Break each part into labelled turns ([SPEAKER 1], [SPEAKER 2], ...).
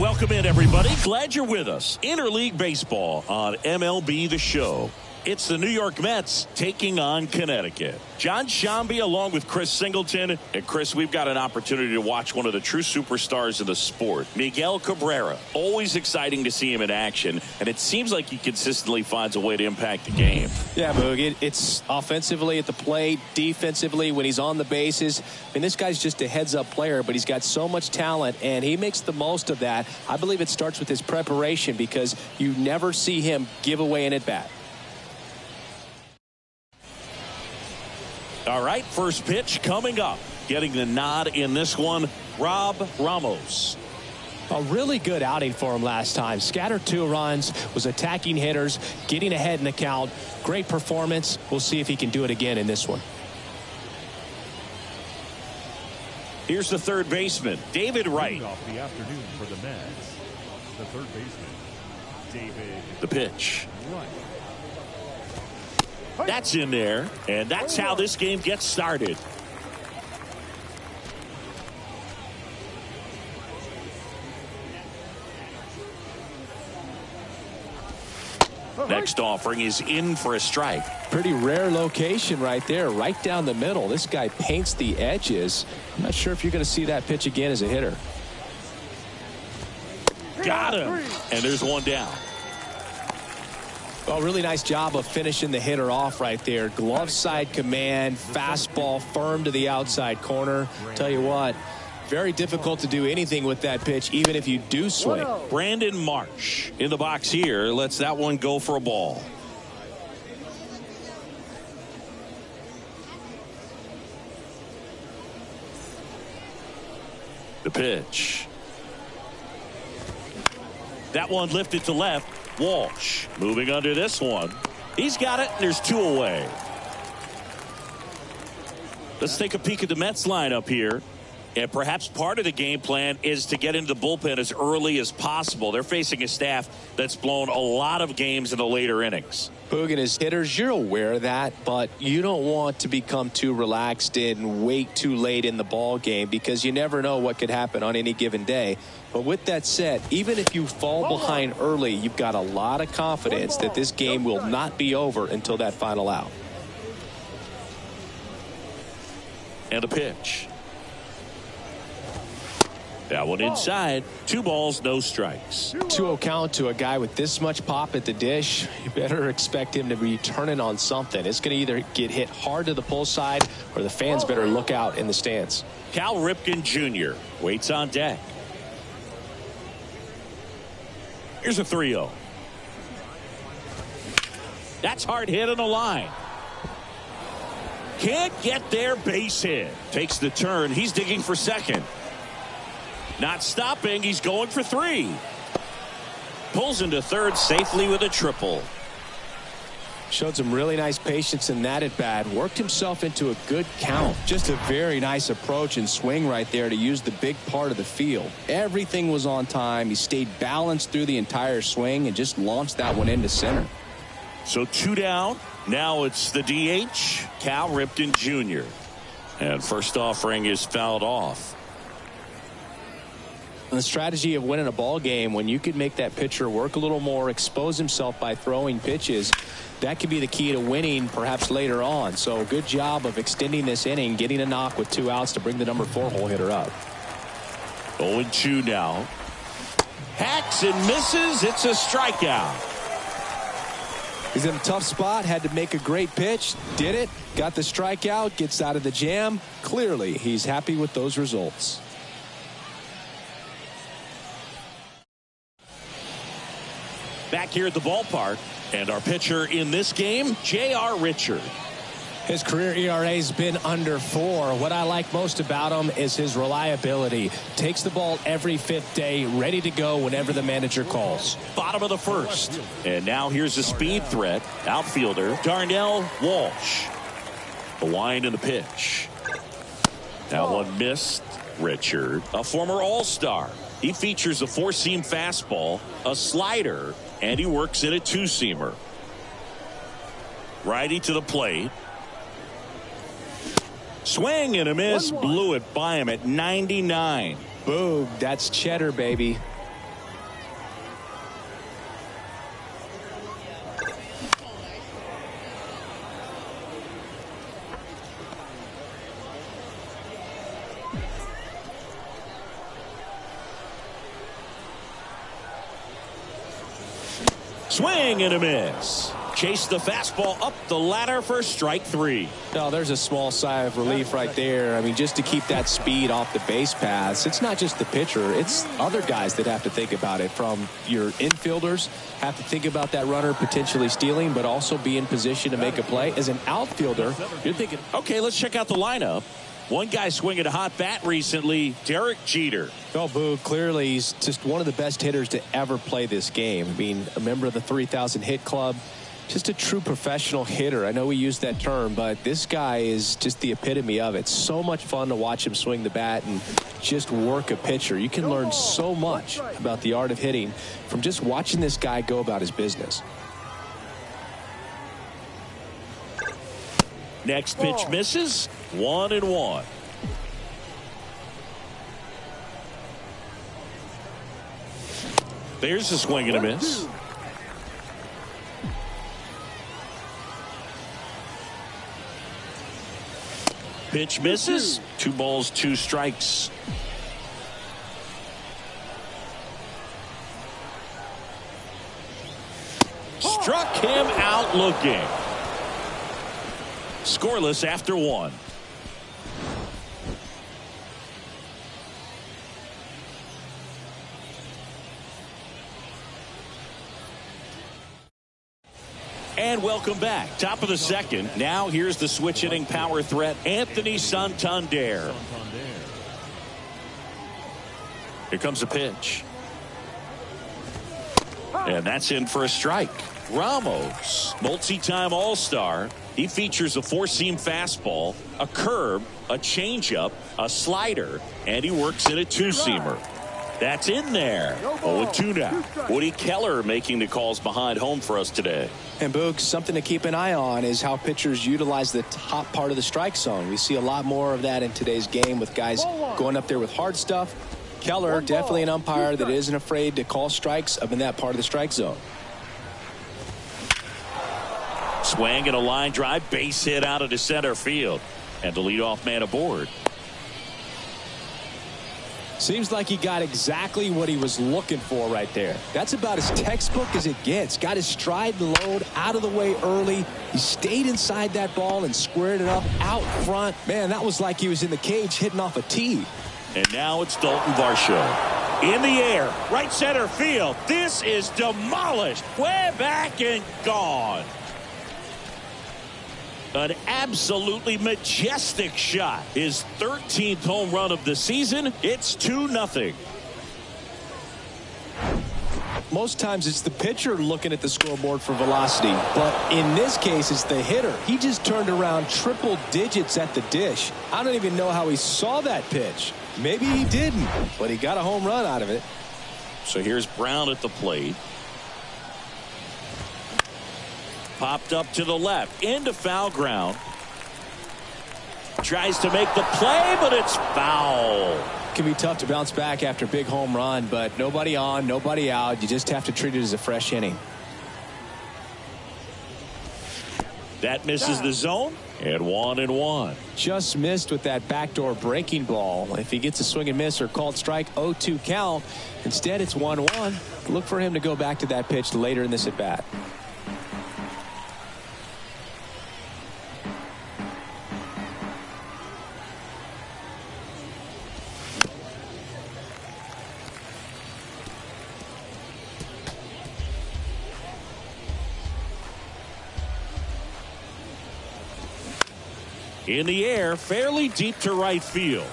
[SPEAKER 1] Welcome in, everybody. Glad you're with us. Interleague Baseball on MLB The Show. It's the New York Mets taking on Connecticut. John Shambi along with Chris Singleton. And Chris, we've got an opportunity to watch one of the true superstars of the sport, Miguel Cabrera. Always exciting to see him in action, and it seems like he consistently finds a way to impact the game.
[SPEAKER 2] Yeah, Boog, it's offensively at the plate, defensively when he's on the bases. I mean, this guy's just a heads-up player, but he's got so much talent, and he makes the most of that. I believe it starts with his preparation because you never see him give away an at-bat.
[SPEAKER 1] All right, first pitch coming up. Getting the nod in this one, Rob Ramos.
[SPEAKER 2] A really good outing for him last time. Scattered 2 runs, was attacking hitters, getting ahead in the count. Great performance. We'll see if he can do it again in this one.
[SPEAKER 1] Here's the third baseman, David Wright.
[SPEAKER 3] Off the afternoon for the Mets, the third baseman, David.
[SPEAKER 1] The pitch.
[SPEAKER 3] Wright.
[SPEAKER 1] That's in there, and that's how this game gets started. Next offering is in for a strike.
[SPEAKER 2] Pretty rare location right there, right down the middle. This guy paints the edges. I'm not sure if you're going to see that pitch again as a hitter.
[SPEAKER 1] Got him, and there's one down.
[SPEAKER 2] Well, really nice job of finishing the hitter off right there. Glove side command, fastball firm to the outside corner. Tell you what, very difficult to do anything with that pitch, even if you do swing.
[SPEAKER 1] Brandon Marsh in the box here lets that one go for a ball. The pitch. That one lifted to left. Walsh moving under this one. He's got it, and there's 2 away. Let's take a peek at the Mets lineup here. And perhaps part of the game plan is to get into the bullpen as early as possible. They're facing a staff that's blown a lot of games in the later innings.
[SPEAKER 2] Boog, and as hitters, you're aware of that, but you don't want to become too relaxed and wait too late in the ball game because you never know what could happen on any given day. But with that said, even if you fall behind early, you've got a lot of confidence that this game will not be over until that final out.
[SPEAKER 1] And a pitch. That one inside. 2 balls, no strikes.
[SPEAKER 2] 2-0 count to a guy with this much pop at the dish. You better expect him to be turning on something. It's going to either get hit hard to the pull side or the fans better look out in the stands.
[SPEAKER 1] Cal Ripken Jr. waits on deck. Here's a 3-0. That's hard hit on the line. Can't get there, base hit. Takes the turn. He's digging for second. Not stopping. He's going for 3. Pulls into third safely with a triple.
[SPEAKER 2] Showed some really nice patience in that at bat. Worked himself into a good count. Just a very nice approach and swing right there to use the big part of the field. Everything was on time. He stayed balanced through the entire swing and just launched that one into center.
[SPEAKER 1] So 2 down. Now it's the DH, Cal Ripken Jr. And first offering is fouled off.
[SPEAKER 2] And the strategy of winning a ball game, when you could make that pitcher work a little more, expose himself by throwing pitches, that could be the key to winning perhaps later on. So good job of extending this inning, getting a knock with 2 outs to bring the number 4 hole hitter up.
[SPEAKER 1] 0-2 now. Hacks and misses. It's a strikeout.
[SPEAKER 2] He's in a tough spot, had to make a great pitch, did it, got the strikeout, gets out of the jam. Clearly, he's happy with those results.
[SPEAKER 1] Back here at the ballpark, and our pitcher in this game, J.R. Richard.
[SPEAKER 2] His career ERA has been under 4. What I like most about him is his reliability. Takes the ball every 5th day, ready to go whenever the manager calls.
[SPEAKER 1] Bottom of the first. And now here's a speed threat. Outfielder Darnell Walsh. The wind and the pitch. That one missed. Richard, a former All-Star. He features a 4-seam fastball, a slider, and he works in a 2-seamer. Righty to the plate. Swing and a miss. Blew it by him at 99.
[SPEAKER 2] Boom. That's cheddar, baby.
[SPEAKER 1] Swing and a miss. Chase the fastball up the ladder for strike 3.
[SPEAKER 2] No, there's a small sigh of relief right there. I mean, just to keep that speed off the base paths. It's not just the pitcher. It's other guys that have to think about it. From your infielders have to think about that runner potentially stealing, but also be in position to make a play. As an outfielder, you're thinking,
[SPEAKER 1] okay, let's check out the lineup. One guy swinging a hot bat recently, Derek Jeter.
[SPEAKER 2] oh, Boo, clearly he's just one of the best hitters to ever play this game. I mean, a member of the 3,000 hit club. Just a true professional hitter. I know we use that term, but this guy is just the epitome of it. So much fun to watch him swing the bat and just work a pitcher. You can learn so much about the art of hitting from just watching this guy go about his business.
[SPEAKER 1] Next pitch misses. 1-1. There's a swing and a miss. Pitch misses. 2 balls, 2 strikes. Struck him out looking. Scoreless after 1. And welcome back. Top of the second. Now here's the switch hitting power threat, Anthony Santander. Here comes a pitch. And that's in for a strike. Ramos, multi-time All-Star. He features a 4-seam fastball, a curve, a changeup, a slider, and he works in a 2-seamer. That's in there. 0-2 now. Woody Keller making the calls behind home for us today.
[SPEAKER 2] And Boog, something to keep an eye on is how pitchers utilize the top part of the strike zone. We see a lot more of that in today's game with guys going up there with hard stuff. Keller, definitely an umpire that isn't afraid to call strikes up in that part of the strike zone.
[SPEAKER 1] Swing and a line drive, base hit out into center field. And the leadoff man aboard.
[SPEAKER 2] Seems like he got exactly what he was looking for right there. That's about as textbook as it gets. Got his stride and load out of the way early. He stayed inside that ball and squared it up out front. Man, that was like he was in the cage hitting off a tee.
[SPEAKER 1] And now it's Dalton Varsho. In the air, right center field. This is demolished. Way back and gone. An absolutely majestic shot. His 13th home run of the season. It's 2-0.
[SPEAKER 2] Most times it's the pitcher looking at the scoreboard for velocity, but in this case it's the hitter. He just turned around triple digits at the dish. I don't even know how he saw that pitch. Maybe he didn't, but he got a home run out of it.
[SPEAKER 1] So here's Brown at the plate. Popped up to the left into foul ground. Tries to make the play, but it's foul.
[SPEAKER 2] Can be tough to bounce back after a big home run, but nobody on, nobody out. You just have to treat it as a fresh inning.
[SPEAKER 1] That misses the zone, and 1-1.
[SPEAKER 2] Just missed with that backdoor breaking ball. If he gets a swing and miss or called strike, 0-2 count. Instead, it's 1-1. Look for him to go back to that pitch later in this at bat.
[SPEAKER 1] In the air, fairly deep to right field.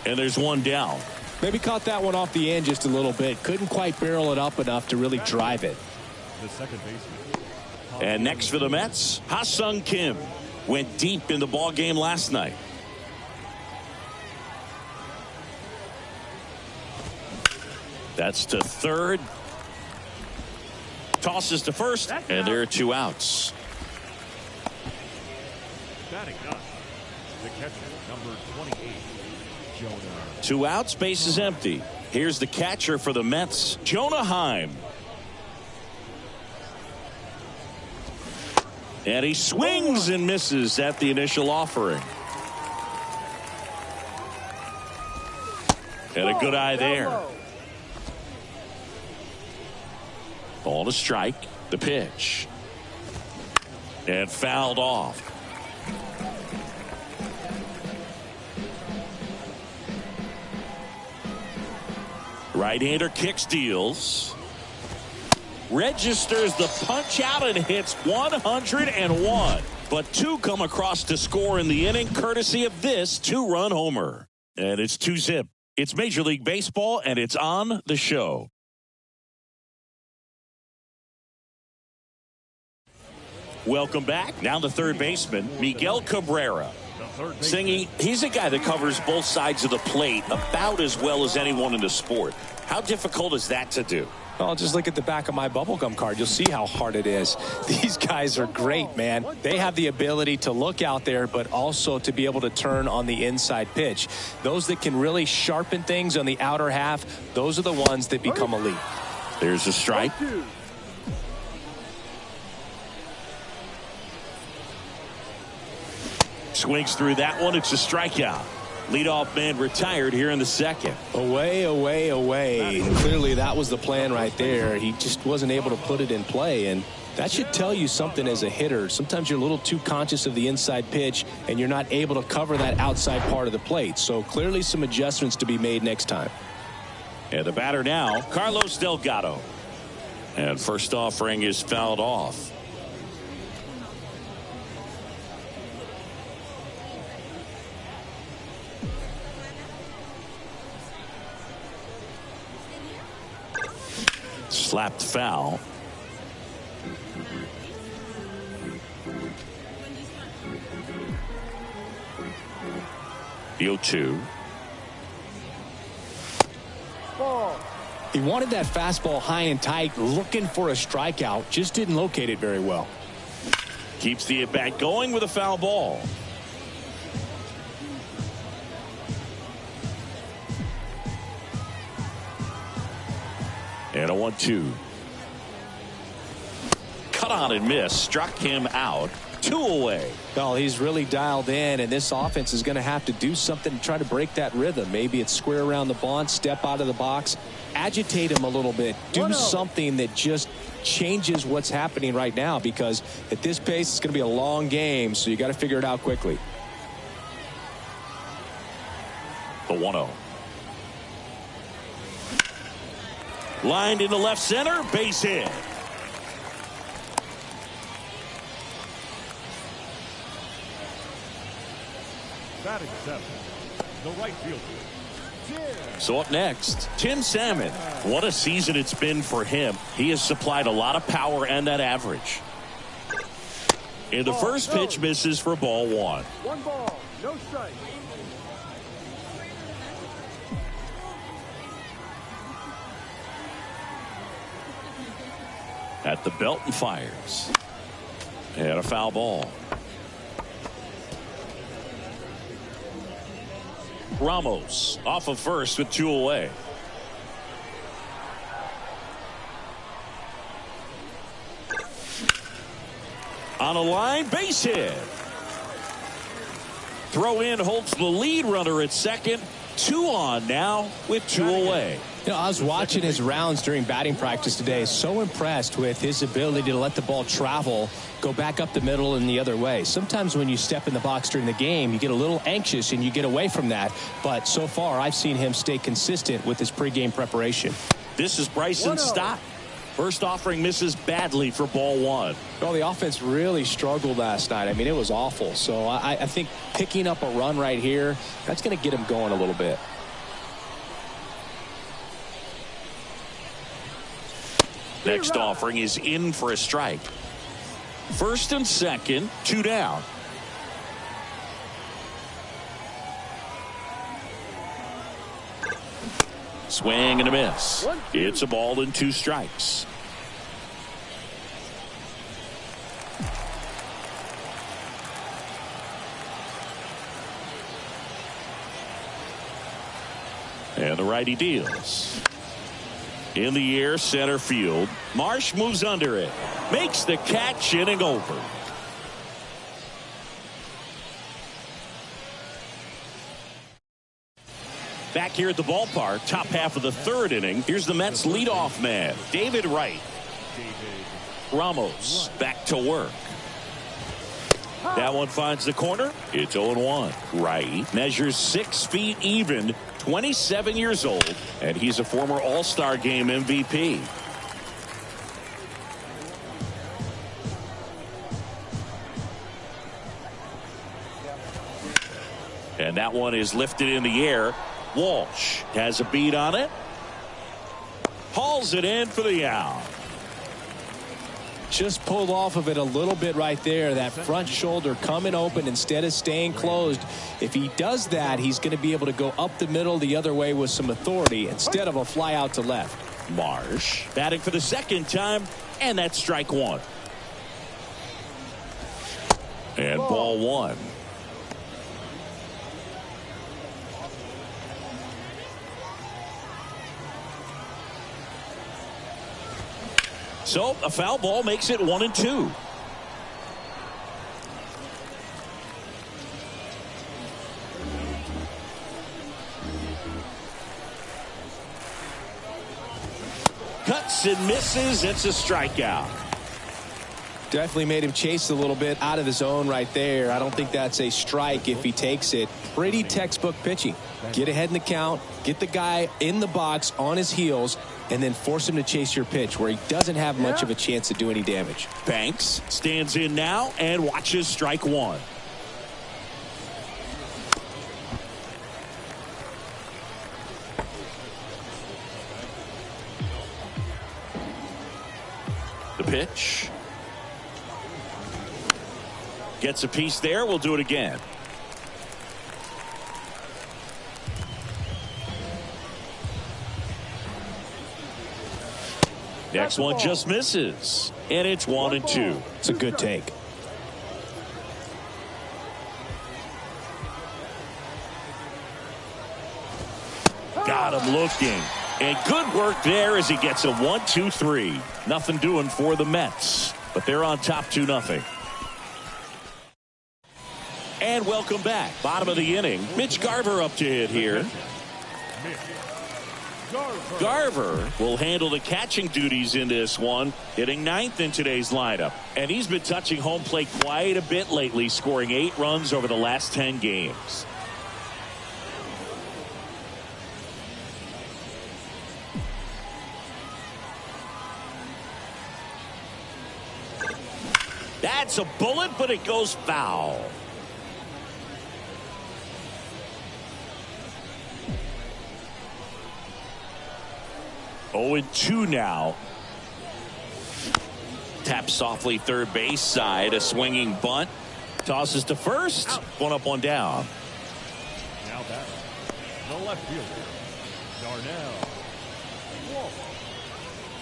[SPEAKER 1] And there's one down.
[SPEAKER 2] Maybe caught that one off the end just a little bit. Couldn't quite barrel it up enough to really drive it.
[SPEAKER 3] The second baseman.
[SPEAKER 1] And next for the Mets, Ha-Sung Kim. Went deep in the ball game last night. That's to third. Tosses to first, and there are 2 outs.
[SPEAKER 3] Batting up. The catcher, number 28, Jonah.
[SPEAKER 1] 2 outs, base is empty. Here's the catcher for the Mets, Jonah Heim. And he swings and misses at the initial offering. And a good eye there. Ball to strike. The pitch. And fouled off. Right-hander kicks, deals. Registers the punch out and hits 101. But two come across to score in the inning courtesy of this two-run homer. And it's 2-zip. It's Major League Baseball, and it's on the show. Welcome back. Now the third baseman, Miguel Cabrera. Singy, he's a guy that covers both sides of the plate about as well as anyone in the sport. How difficult is that to do?
[SPEAKER 2] Well, just look at the back of my bubblegum card. You'll see how hard it is. These guys are great, man. They have the ability to look out there, but also to be able to turn on the inside pitch. Those that can really sharpen things on the outer half, those are the ones that become elite.
[SPEAKER 1] There's a strike. Swings through that one. It's a strikeout. Leadoff man retired here in the second.
[SPEAKER 2] Away, away, away. Clearly that was the plan right there. He just wasn't able to put it in play, and that should tell you something as a hitter. Sometimes you're a little too conscious of the inside pitch and you're not able to cover that outside part of the plate. So clearly some adjustments to be made next time.
[SPEAKER 1] And the batter now, Carlos Delgado. And first offering is fouled off. Slapped foul. The 0-2.
[SPEAKER 2] He wanted that fastball high and tight, looking for a strikeout, just didn't locate it very well.
[SPEAKER 1] Keeps the at-bat going with a foul ball. And a 1-2. Cut on and miss. Struck him out. 2 away.
[SPEAKER 2] Well, he's really dialed in, and this offense is going to have to do something to try to break that rhythm. Maybe it's square around the bunt, step out of the box, agitate him a little bit, do something that just changes what's happening right now, because at this pace it's going to be a long game, so you got to figure it out quickly.
[SPEAKER 1] The 1-0. Lined into left center, base hit.
[SPEAKER 3] Batting seventh, the right fielder.
[SPEAKER 1] So up next, Tim Salmon. What a season it's been for him. He has supplied a lot of power and that average. And the first pitch misses for ball 1.
[SPEAKER 4] 1 ball, no strike.
[SPEAKER 1] At the belt and fires. And a foul ball. Ramos off of first with 2 away. On a line, base hit. Throw in holds the lead runner at second. 2 on now with 2 away.
[SPEAKER 2] You know, I was watching his rounds during batting practice today. So impressed with his ability to let the ball travel, go back up the middle and the other way. Sometimes when you step in the box during the game, you get a little anxious and you get away from that. But so far, I've seen him stay consistent with his pregame preparation.
[SPEAKER 1] This is Bryson Stott. First offering misses badly for ball 1.
[SPEAKER 2] Well, the offense really struggled last night. I mean, it was awful. So I think picking up a run right here, that's going to get him going a little bit.
[SPEAKER 1] Next offering is in for a strike. First and second, 2 down. Swing and a miss. It's a ball and 2 strikes. And the righty deals. In the air, center field. Marsh moves under it. Makes the catch, inning over. Back here at the ballpark, top half of the 3rd inning. Here's the Mets leadoff man, David Wright. Ramos back to work. That one finds the corner. It's 0-1. Right measures 6 feet even, 27 years old, and he's a former All-Star Game MVP. And that one is lifted in the air. Walsh has a beat on it. Hauls it in for the out.
[SPEAKER 2] Just pulled off of it a little bit right there. That front shoulder coming open instead of staying closed. If he does that, he's going to be able to go up the middle the other way with some authority instead of a fly out to left.
[SPEAKER 1] Marsh batting for the second time, and that's strike one. And ball one. So a foul ball makes it 1-2. Cuts and misses. It's a strikeout.
[SPEAKER 2] Definitely made him chase a little bit out of the zone right there. I don't think that's a strike if he takes it. Pretty textbook pitching. Get ahead in the count, get the guy in the box on his heels, and then force him to chase your pitch where he doesn't have much of a chance to do any damage.
[SPEAKER 1] Banks stands in now and watches strike one. The pitch. Gets a piece there. We'll do it again. Next one just misses. And it's 1-2.
[SPEAKER 2] It's a good take.
[SPEAKER 1] Got him looking. And good work there as he gets a 1-2-3. Nothing doing for the Mets. But they're on top 2-0. And welcome back. Bottom of the inning. Mitch Garver up to hit here. Garver will handle the catching duties in this one, hitting 9th in today's lineup. And he's been touching home plate quite a bit lately, scoring 8 runs over the last 10 games. That's a bullet, but it goes foul. Oh, 2 now. Taps softly third base side. A swinging bunt. Tosses to first. One up, one down.
[SPEAKER 3] Now back. The left fielder, Darnell Walsh.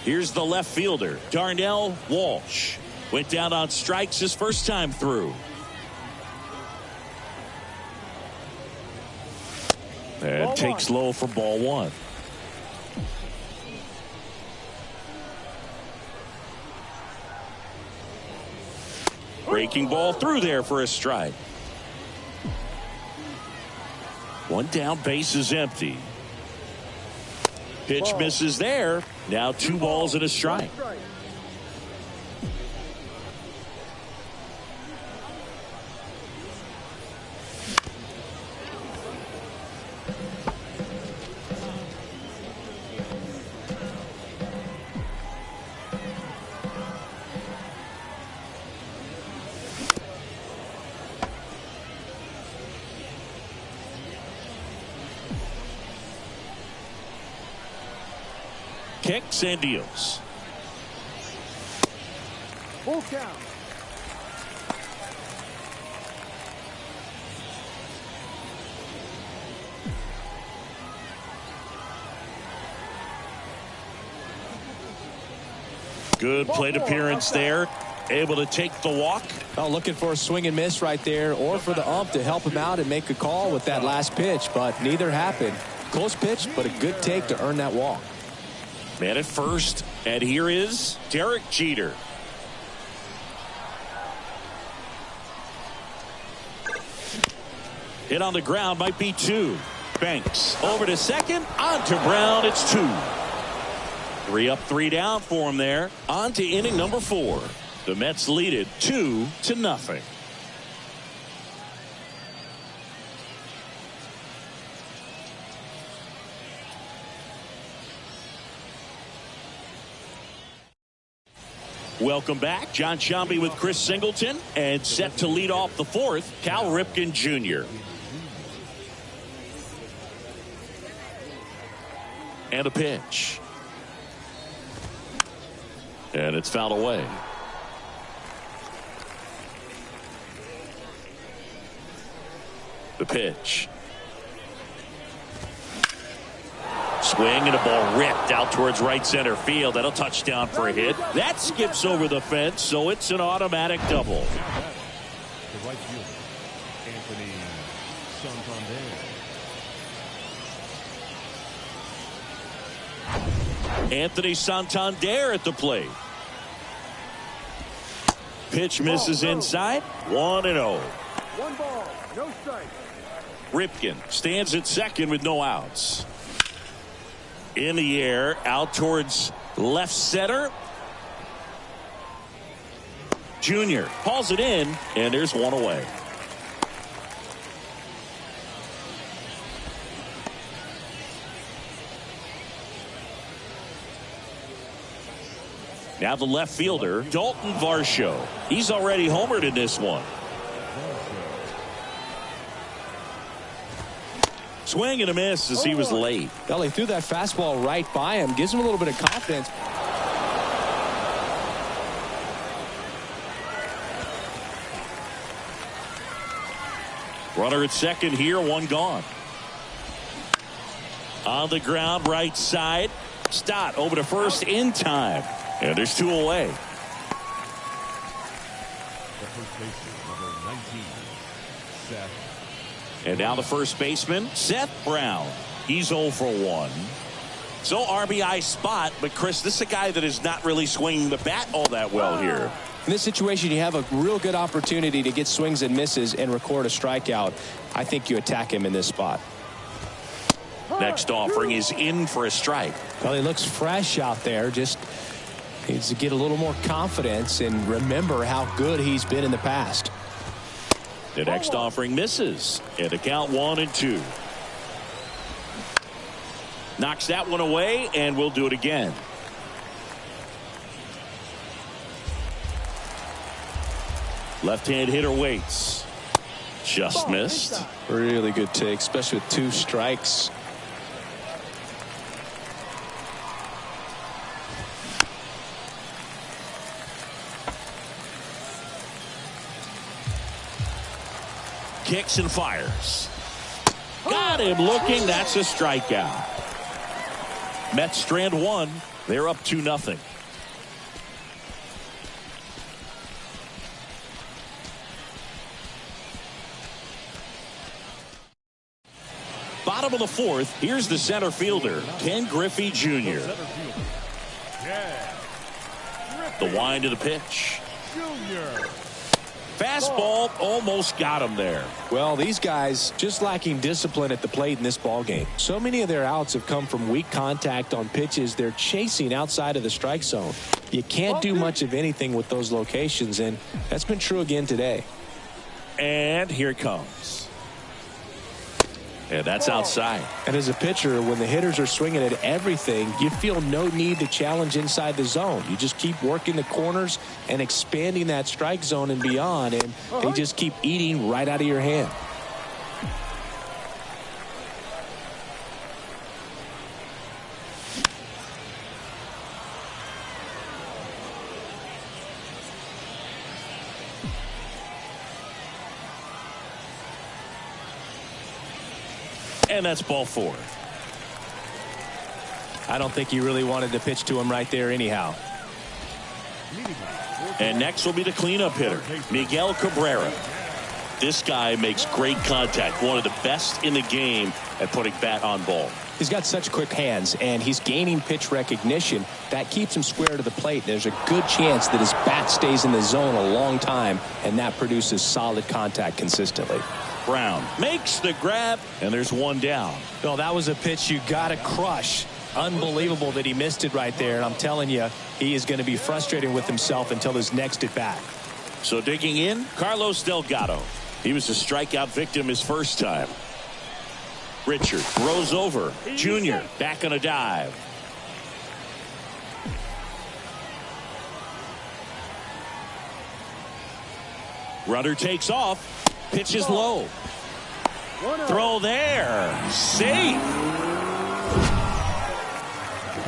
[SPEAKER 1] Here's the left fielder, Darnell Walsh. Went down on strikes his first time through. And takes low for ball one. Breaking ball through there for a strike. One down, base is empty. Pitch misses there. Now 2 balls and a strike. Kicks and deals.
[SPEAKER 4] Full count.
[SPEAKER 1] Good plate appearance there. Able to take the walk.
[SPEAKER 2] Oh, looking for a swing and miss right there, or for the ump to help him out and make a call with that last pitch, but neither happened. Close pitch, but a good take to earn that walk.
[SPEAKER 1] Man at first, and here is Derek Jeter. Hit on the ground, might be 2. Banks over to second, on to Brown, it's 2. 3 up, 3 down for him there. On to inning number 4. The Mets lead it 2-0. Welcome back. John Sciambi with Chris Singleton, and set to lead off the 4th, Cal Ripken Jr. And a pitch. And it's fouled away. The pitch. Swing and a ball ripped out towards right center field. That'll touchdown for a hit. That skips over the fence, so it's an automatic double.
[SPEAKER 3] The right fielder, Anthony Santander.
[SPEAKER 1] Anthony Santander at the plate. Pitch misses inside. 1-0.
[SPEAKER 4] 1 ball, no strike.
[SPEAKER 1] Ripken stands at second with no outs. In the air, out towards left center. Junior hauls it in, and there's one away. Now the left fielder, Dalton Varsho. He's already homered in this one. Swing and a miss as he was late.
[SPEAKER 2] Well, he threw that fastball right by him. Gives him a little bit of confidence.
[SPEAKER 1] Runner at second here, 1 gone. On the ground, right side. Stott over to first in time. And there's 2 away.
[SPEAKER 3] The first baseman, number 19, Seth.
[SPEAKER 1] And now the first baseman, Seth Brown. He's 0 for 1. So RBI spot, but Chris, this is a guy that is not really swinging the bat all that well here.
[SPEAKER 2] In this situation, you have a real good opportunity to get swings and misses and record a strikeout. I think you attack him in this spot.
[SPEAKER 1] Next offering is in for a strike.
[SPEAKER 2] Well, he looks fresh out there. Just needs to get a little more confidence and remember how good he's been in the past.
[SPEAKER 1] The next offering misses. And the count 1-2. Knocks that one away, and we'll do it again. Left-hand hitter waits. Just missed.
[SPEAKER 2] Really good take, especially with 2 strikes.
[SPEAKER 1] Kicks and fires. Got him looking. That's a strikeout. Mets strand 1. They're up 2-0. Bottom of the 4th. Here's the center fielder, Ken Griffey Jr. The wind to the pitch.
[SPEAKER 3] Junior.
[SPEAKER 1] Fastball almost got him there.
[SPEAKER 2] Well, these guys just lacking discipline at the plate in this ball game. So many of their outs have come from weak contact on pitches they're chasing outside of the strike zone. You can't do much of anything with those locations, and that's been true again today.
[SPEAKER 1] And here it comes. And that's outside.
[SPEAKER 2] And as a pitcher, when the hitters are swinging at everything, you feel no need to challenge inside the zone. You just keep working the corners and expanding that strike zone and beyond, and they just keep eating right out of your hand.
[SPEAKER 1] And that's ball 4.
[SPEAKER 2] I don't think he really wanted to pitch to him right there anyhow.
[SPEAKER 1] And next will be the cleanup hitter, Miguel Cabrera. This guy makes great contact. One of the best in the game at putting bat on ball.
[SPEAKER 2] He's got such quick hands, and he's gaining pitch recognition. That keeps him square to the plate. There's a good chance that his bat stays in the zone a long time, and that produces solid contact consistently.
[SPEAKER 1] Brown makes the grab, and there's 1 down.
[SPEAKER 2] No, that was a pitch you got to crush. Unbelievable that he missed it right there. And I'm telling you, he is going to be frustrated with himself until his next at bat.
[SPEAKER 1] So digging in, Carlos Delgado. He was a strikeout victim his first time. Richard throws over. Junior back on a dive. Runner takes off. Pitch is low. Throw there. Safe.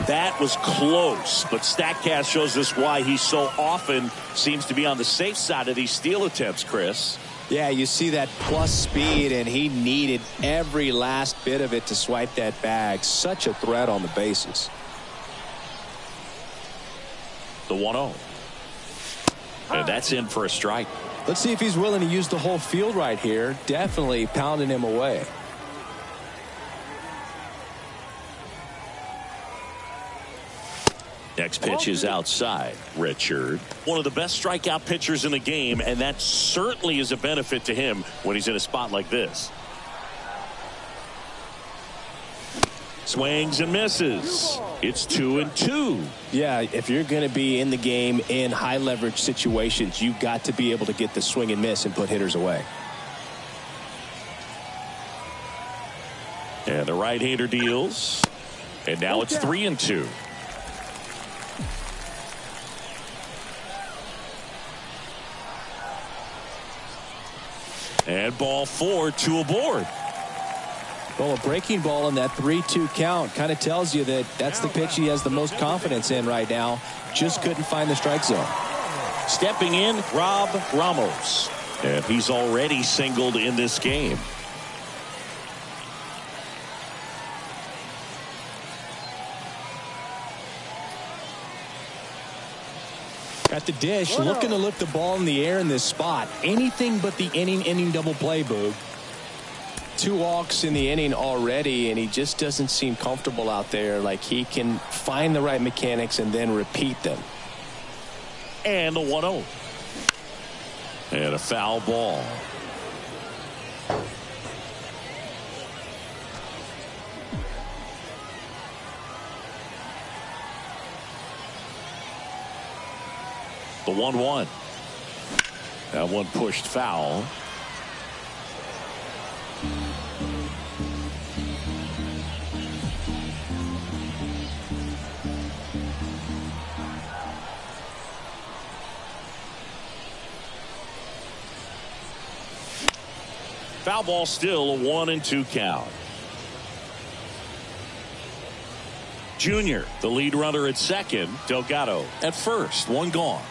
[SPEAKER 1] That was close, but StatCast shows us why he so often seems to be on the safe side of these steal attempts, Chris.
[SPEAKER 2] Yeah, you see that plus speed, and he needed every last bit of it to swipe that bag. Such a threat on the bases.
[SPEAKER 1] The 1-0. And that's in for a strike.
[SPEAKER 2] Let's see if he's willing to use the whole field right here. Definitely pounding him away.
[SPEAKER 1] Next pitch is outside. Richard, one of the best strikeout pitchers in the game, and that certainly is a benefit to him when he's in a spot like this. Swings and misses. It's 2-2.
[SPEAKER 2] Yeah, if you're going to be in the game in high leverage situations, you've got to be able to get the swing and miss and put hitters away.
[SPEAKER 1] And the right-hander deals. And now it's 3-2. And ball 4, 2 aboard.
[SPEAKER 2] Well, a breaking ball in that 3-2 count kind of tells you that that's the pitch he has the most confidence in right now. Just couldn't find the strike zone.
[SPEAKER 1] Stepping in, Rob Ramos. And he's already singled in this game.
[SPEAKER 2] At the dish, looking to lift the ball in the air in this spot. Anything but the inning double play, Boog. 2 walks in the inning already, and he just doesn't seem comfortable out there. Like he can find the right mechanics and then repeat them.
[SPEAKER 1] And the 1-0. And a foul ball. The 1-1. That one pushed foul. Foul ball, still a 1-2 count. Junior, the lead runner at second. Delgado at first. One gone.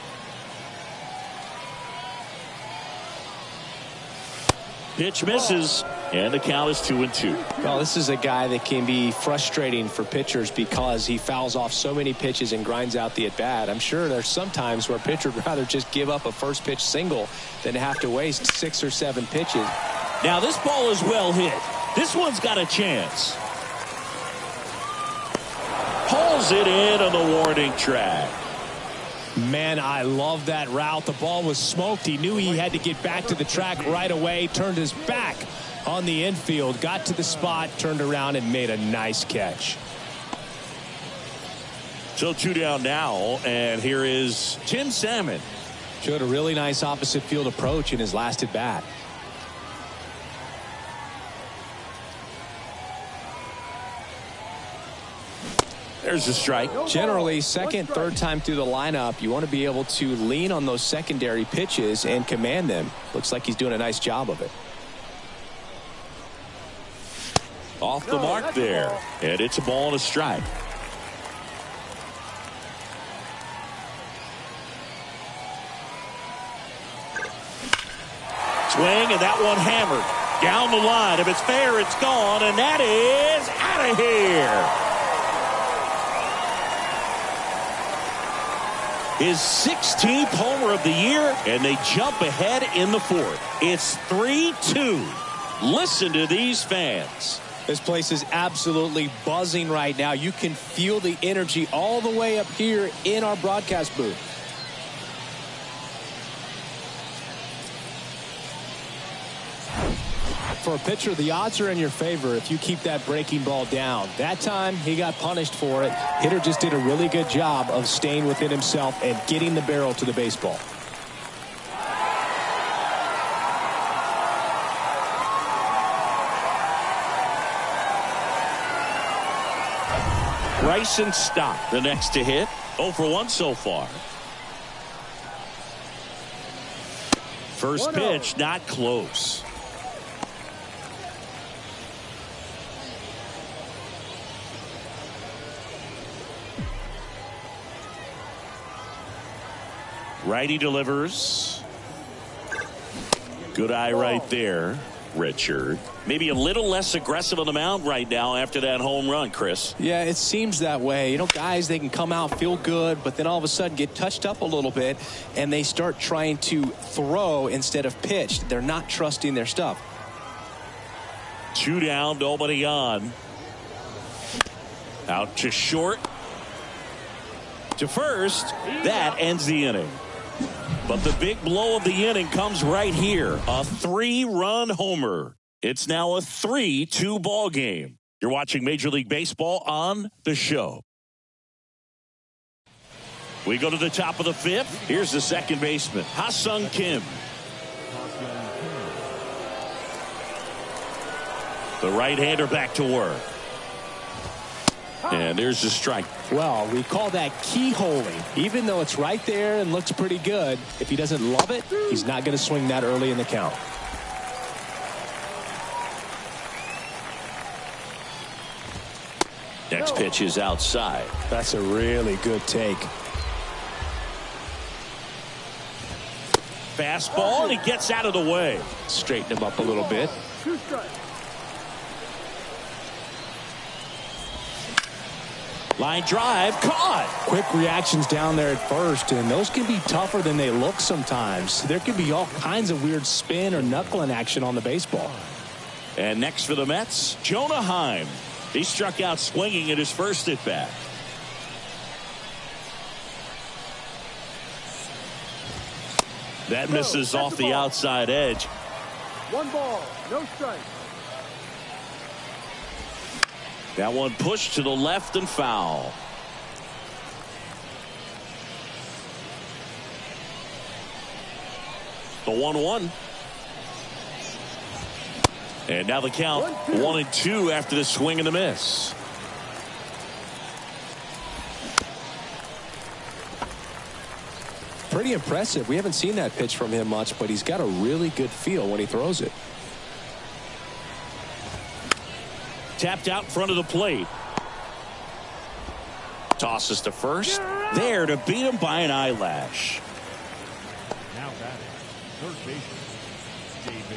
[SPEAKER 1] Pitch misses, and the count is 2-2.
[SPEAKER 2] Well, this is a guy that can be frustrating for pitchers because he fouls off so many pitches and grinds out the at-bat. I'm sure there's some times where a pitcher would rather just give up a first pitch single than have to waste 6 or 7 pitches.
[SPEAKER 1] Now this ball is well hit. This one's got a chance. Pulls it in on the warning track.
[SPEAKER 2] Man, I love that route. The ball was smoked. He knew he had to get back to the track right away. Turned his back on the infield. Got to the spot. Turned around and made a nice catch.
[SPEAKER 1] So 2 down now. And here is Tim Salmon.
[SPEAKER 2] Showed a really nice opposite field approach in his last at bat.
[SPEAKER 1] There's a strike.
[SPEAKER 2] Generally, second, third time through the lineup, you want to be able to lean on those secondary pitches and command them. Looks like he's doing a nice job of it.
[SPEAKER 1] Off the mark there. And it's a ball and a strike. Swing, and that one hammered. Down the line. If it's fair, it's gone. And that is out of here. His 16th homer of the year, and they jump ahead in the 4th. It's 3-2. Listen to these fans.
[SPEAKER 2] This place is absolutely buzzing right now. You can feel the energy all the way up here in our broadcast booth. for a pitcher, the odds are in your favor if you keep that breaking ball down. That time, he got punished for it. Hitter just did a really good job of staying within himself and getting the barrel to the baseball.
[SPEAKER 1] Bryson Stott, the next to hit. 0 for 1 so far. First pitch, not close. Righty delivers. Good eye right there, Richard. Maybe a little less aggressive on the mound right now after that home run, Chris.
[SPEAKER 2] Yeah, it seems that way. You know, guys, they can come out, feel good, but then all of a sudden get touched up a little bit, and they start trying to throw instead of pitch. They're not trusting their stuff.
[SPEAKER 1] 2 down, nobody on. Out to short. To first. That ends the inning. But the big blow of the inning comes right here. A 3-run homer. It's now a 3-2 ball game. You're watching Major League Baseball on the show. We go to the top of the 5th. Here's the second baseman, Ha-Sung Kim. The right-hander back to work. And there's the strike.
[SPEAKER 2] Well, we call that keyholing. Even though it's right there and looks pretty good, if he doesn't love it, he's not going to swing that early in the count.
[SPEAKER 1] Next pitch is outside.
[SPEAKER 2] That's a really good take.
[SPEAKER 1] Fastball, and he gets out of the way.
[SPEAKER 2] Straighten him up a little bit.
[SPEAKER 4] 2 strikes.
[SPEAKER 1] Line drive, caught.
[SPEAKER 2] Quick reactions down there at first, and those can be tougher than they look sometimes. There could be all kinds of weird spin or knuckling action on the baseball.
[SPEAKER 1] And next for the Mets, Jonah Heim. He struck out swinging at his first at bat. That misses off the outside edge.
[SPEAKER 4] 1 ball, no strike.
[SPEAKER 1] That one pushed to the left and foul. The 1-1. And now the count 1-2 after the swing and the miss.
[SPEAKER 2] Pretty impressive. We haven't seen that pitch from him much, but he's got a really good feel when he throws it.
[SPEAKER 1] Tapped out in front of the plate. Tosses to first. There to beat him by an eyelash.
[SPEAKER 3] Now batting, third baseman, David.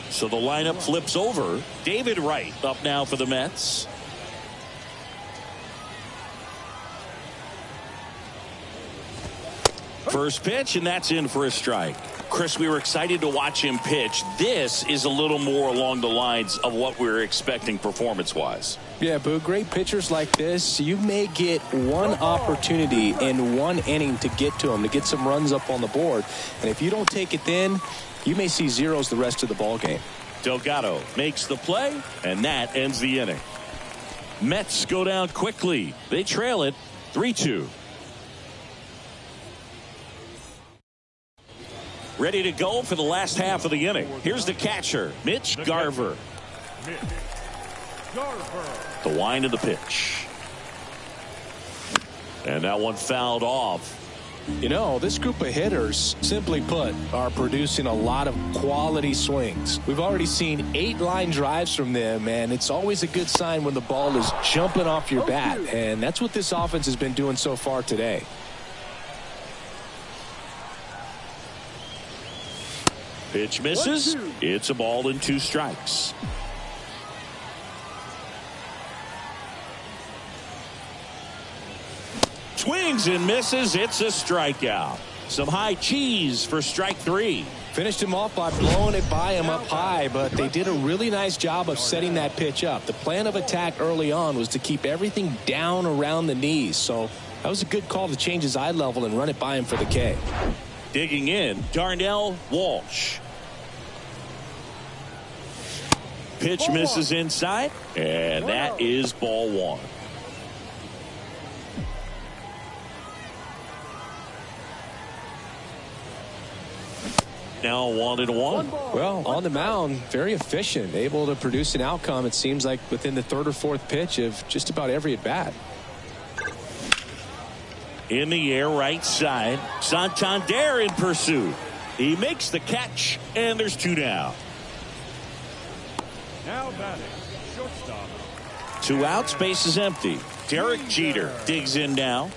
[SPEAKER 1] So the lineup flips over. David Wright up now for the Mets. First pitch, and that's in for a strike. Chris, we were excited to watch him pitch. This is a little more along the lines of what we were expecting performance-wise.
[SPEAKER 2] Yeah, Boo, great pitchers like this, you may get one opportunity in one inning to get to them, to get some runs up on the board. And if you don't take it then, you may see zeros the rest of the ball game.
[SPEAKER 1] Delgado makes the play, and that ends the inning. Mets go down quickly. They trail it 3-2. Ready to go for the last half of the inning. Here's the catcher, Mitch Garver. The wind of the pitch. And that one fouled off.
[SPEAKER 2] You know, this group of hitters, simply put, are producing a lot of quality swings. We've already seen 8 line drives from them, and it's always a good sign when the ball is jumping off your bat. And that's what this offense has been doing so far today.
[SPEAKER 1] Pitch misses. It's a ball and 2 strikes. Swings and misses. It's a strikeout. Some high cheese for strike 3.
[SPEAKER 2] Finished him off by blowing it by him up high, but they did a really nice job of setting that pitch up. The plan of attack early on was to keep everything down around the knees, so that was a good call to change his eye level and run it by him for the K.
[SPEAKER 1] Digging in, Darnell Walsh. Pitch misses inside, and that is ball one. Now 1-1.
[SPEAKER 2] Well, on the mound, very efficient, able to produce an outcome, it seems like, within the third or fourth pitch of just about every at bat.
[SPEAKER 1] In the air, right side. Santander in pursuit. He makes the catch, and there's two down.
[SPEAKER 3] Now batting, shortstop.
[SPEAKER 1] 2 outs, base is empty. Derek Jeter digs in now.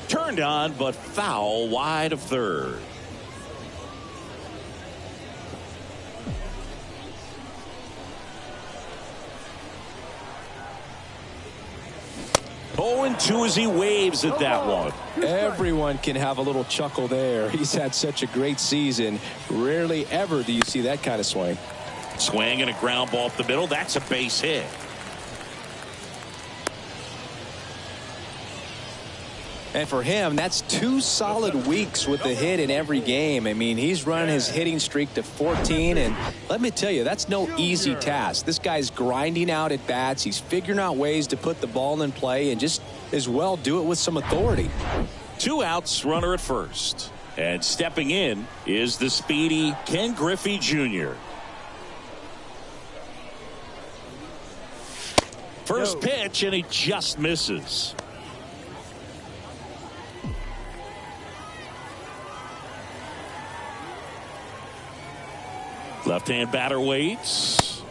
[SPEAKER 1] Turned on, but foul wide of third. Oh, and 2 as he waves at that one.
[SPEAKER 2] Everyone can have a little chuckle there. He's had such a great season. Rarely ever do you see that kind of swing.
[SPEAKER 1] Swing and a ground ball up the middle. That's a base hit.
[SPEAKER 2] And for him, that's 2 solid weeks with the hit in every game. I mean, he's running his hitting streak to 14, and let me tell you, that's no easy task. This guy's grinding out at bats. He's figuring out ways to put the ball in play and just as well do it with some authority.
[SPEAKER 1] 2 outs, runner at first. And stepping in is the speedy Ken Griffey Jr. First pitch, and he just misses. Left-hand batter waits.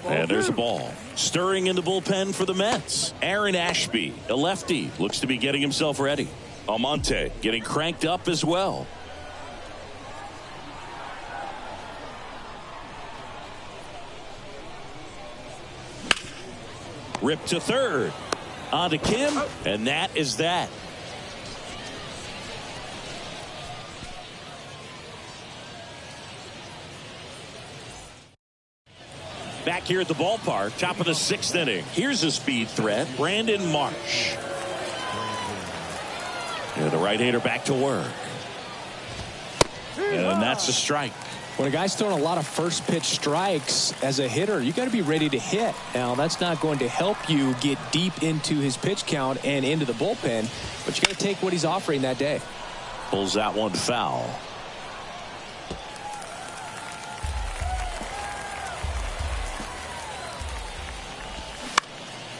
[SPEAKER 1] And there's a ball. Stirring in the bullpen for the Mets. Aaron Ashby, a lefty, looks to be getting himself ready. Almonte getting cranked up as well. Ripped to third. On to Kim, and that is that. Back here at the ballpark, top of the 6th inning. Here's a speed threat, Brandon Marsh. And the right-hander back to work. And that's a strike.
[SPEAKER 2] When a guy's throwing a lot of first pitch strikes as a hitter, you got to be ready to hit. Now, that's not going to help you get deep into his pitch count and into the bullpen, but you got to take what he's offering that day.
[SPEAKER 1] Pulls that one foul.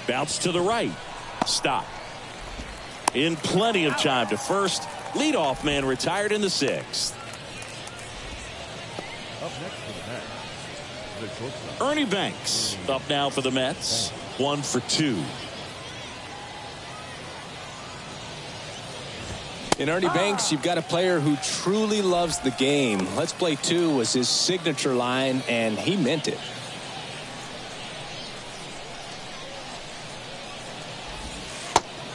[SPEAKER 1] Bounce to the right. Stop. In plenty of time to first. Leadoff man retired in the 6th.
[SPEAKER 3] Up next for the Mets, the shortstop.
[SPEAKER 1] Ernie Banks up now for the Mets. 1 for 2.
[SPEAKER 2] In Ernie Banks, you've got a player who truly loves the game. Let's play 2 was his signature line, and he meant it.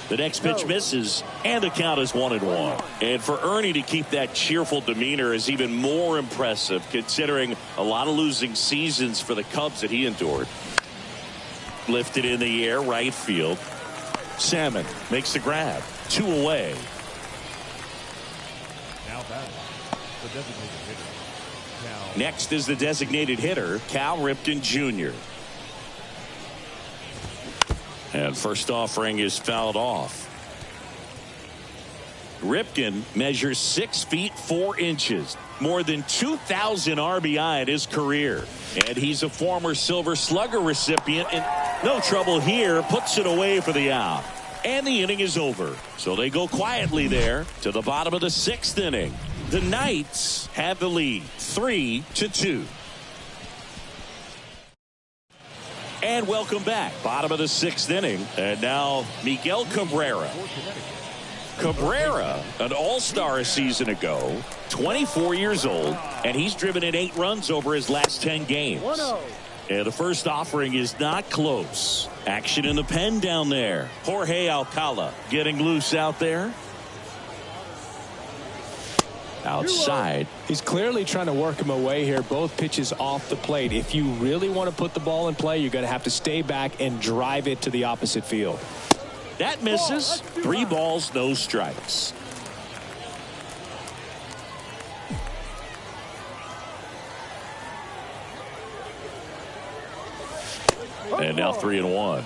[SPEAKER 1] The next pitch misses, and the count is 1-1. And for Ernie to keep that cheerful demeanor is even more impressive, considering a lot of losing seasons for the Cubs that he endured. Lifted in the air, right field. Salmon makes the grab. 2 away.
[SPEAKER 3] Now batting, the designated hitter.
[SPEAKER 1] Next is the designated hitter, Cal Ripken Jr. And first offering is fouled off. Ripken measures 6 feet 4 inches, more than 2,000 RBI in his career. And he's a former Silver Slugger recipient, and no trouble here, puts it away for the out. And the inning is over. So they go quietly there to the bottom of the 6th inning. The Knights have the lead, 3-2. And welcome back. Bottom of the 6th inning. And now Miguel Cabrera. Cabrera, an all-star a season ago, 24 years old, and he's driven in 8 runs over his last 10 games. And the first offering is not close. Action in the pen down there. Jorge Alcala getting loose out there. Outside.
[SPEAKER 2] He's clearly trying to work him away here. Both pitches off the plate. If you really want to put the ball in play, you're going to have to stay back and drive it to the opposite field.
[SPEAKER 1] That misses. 3 balls, no strikes. And now 3-1.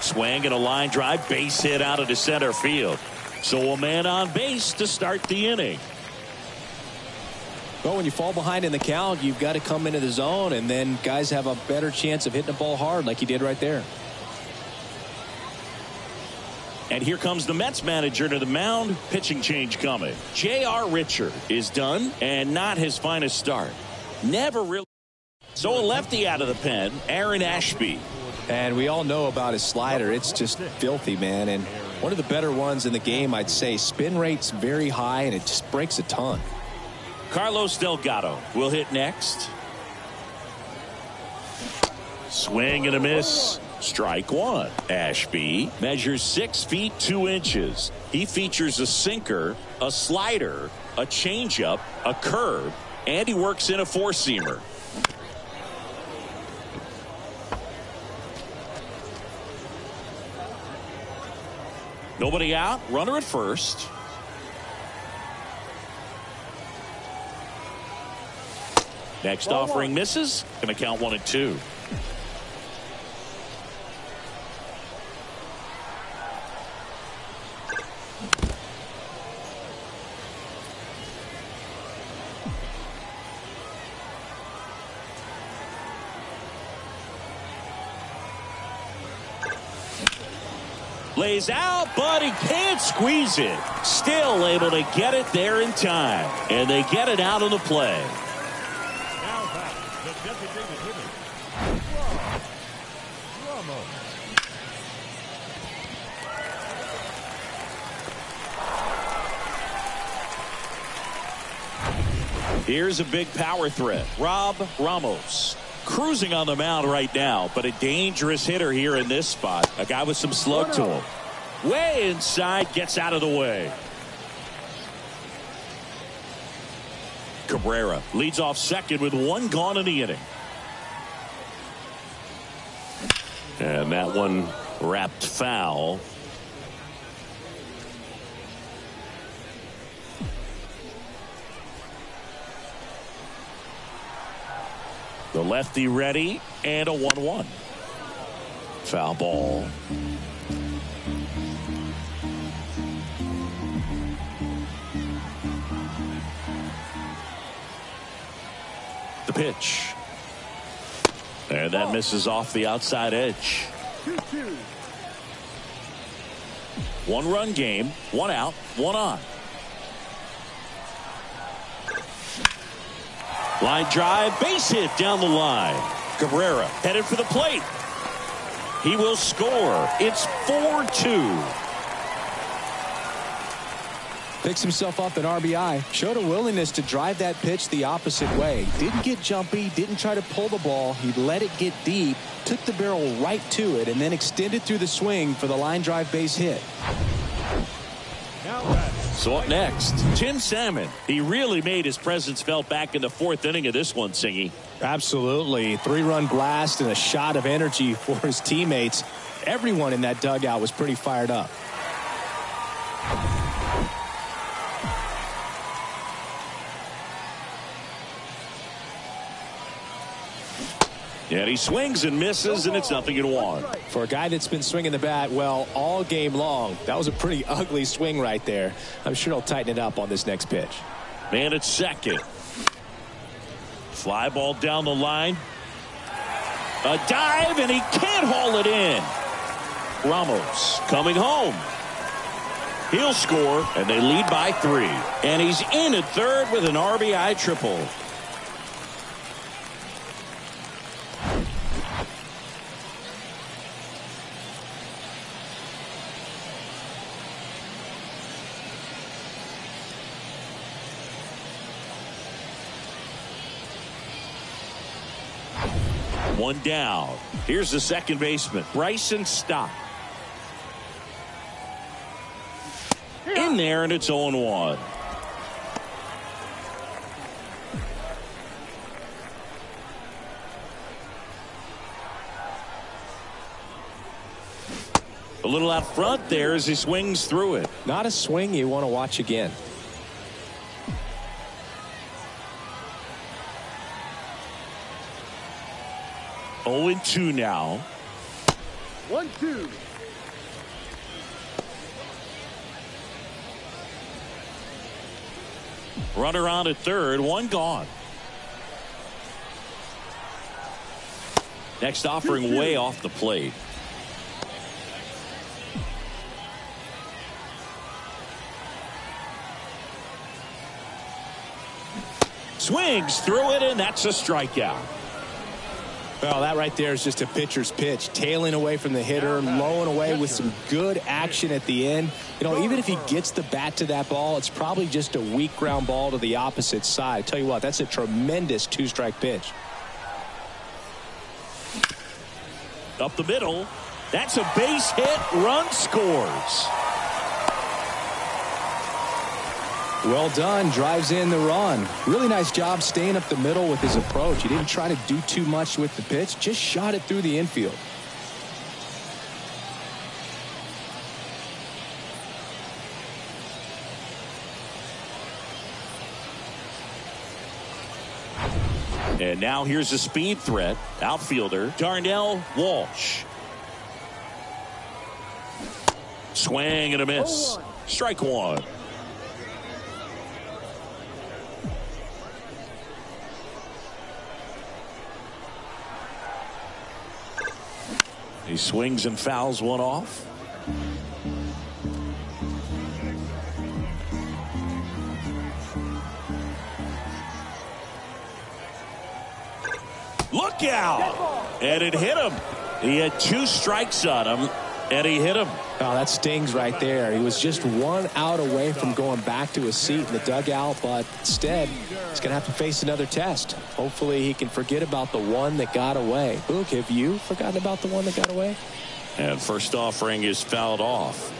[SPEAKER 1] Swing and a line drive, base hit out into center field. So a man on base to start the inning.
[SPEAKER 2] Well, when you fall behind in the count, you've got to come into the zone, and then guys have a better chance of hitting the ball hard like he did right there.
[SPEAKER 1] And here comes the Mets manager to the mound. Pitching change coming. J.R. Richard is done, and not his finest start. Never really. So a lefty out of the pen, Aaron Ashby.
[SPEAKER 2] And we all know about his slider. It's just filthy, man. And one of the better ones in the game, I'd say. Spin rate's very high, and it just breaks a ton.
[SPEAKER 1] Carlos Delgado will hit next. Swing and a miss. Strike one. Ashby measures 6 feet 2 inches. He features a sinker, a slider, a changeup, a curve, and he works in a four-seamer. Nobody out. Runner at first. Next offering misses. Going to count 1-2. Lays out, but he can't squeeze it. Still able to get it there in time. And they get it out of the play.
[SPEAKER 3] Now back, the designated hitter, Ramos.
[SPEAKER 1] Here's a big power threat. Rob Ramos. Cruising on the mound right now, but a dangerous hitter here in this spot. A guy with some slug to him. Way inside, gets out of the way. Cabrera leads off second with 1 gone in the inning. And that one wrapped foul. The lefty ready, and a 1-1. Foul ball. The pitch. And that misses off the outside edge.
[SPEAKER 4] 2-2.
[SPEAKER 1] 1-run game, 1 out, 1 on. Line drive, base hit down the line. Cabrera headed for the plate. He will score. It's 4-2.
[SPEAKER 2] Picks himself up an RBI. Showed a willingness to drive that pitch the opposite way. Didn't get jumpy. Didn't try to pull the ball. He let it get deep. Took the barrel right to it and then extended through the swing for the line drive base hit.
[SPEAKER 3] Now back.
[SPEAKER 1] So up next, Tim Salmon. He really made his presence felt back in the 4th inning of this one, Singy.
[SPEAKER 2] Absolutely. 3-run blast and a shot of energy for his teammates. Everyone in that dugout was pretty fired up.
[SPEAKER 1] And he swings and misses, and it's 0-1.
[SPEAKER 2] For a guy that's been swinging the bat, well, all game long, that was a pretty ugly swing right there. I'm sure he'll tighten it up on this next pitch.
[SPEAKER 1] Man at second. Fly ball down the line. A dive, and he can't haul it in. Ramos coming home. He'll score, and they lead by 3. And he's in at third with an RBI triple. One down. Here's the second baseman, Bryson Stott. In there, and it's 0-1. A little out front there as he swings through it.
[SPEAKER 2] Not a swing you want to watch again.
[SPEAKER 1] 0-2 now.
[SPEAKER 4] 1-2.
[SPEAKER 1] Runner on at third, one gone. Next offering way off the plate. Swings through it, and that's a strikeout.
[SPEAKER 2] Well, that right there is just a pitcher's pitch. Tailing away from the hitter, lowing away with some good action at the end. You know, even if he gets the bat to that ball, it's probably just a weak ground ball to the opposite side. I tell you what, that's a tremendous two-strike pitch.
[SPEAKER 1] Up the middle. That's a base hit. Run scores.
[SPEAKER 2] Well done. Drives in the run. Really nice job staying up the middle with his approach. He didn't try to do too much with the pitch. Just shot it through the infield.
[SPEAKER 1] And now here's a speed threat. Outfielder Darnell Walsh. Swing and a miss. Strike one. He swings and fouls one off. Look out! And it hit him. He had two strikes on him, and he hit him.
[SPEAKER 2] Oh, that stings right there. He was just one out away from going back to his seat in the dugout, but instead, he's going to have to face another test. Hopefully, he can forget about the one that got away. Boog, have you forgotten about the one that got away?
[SPEAKER 1] And first offering is fouled off.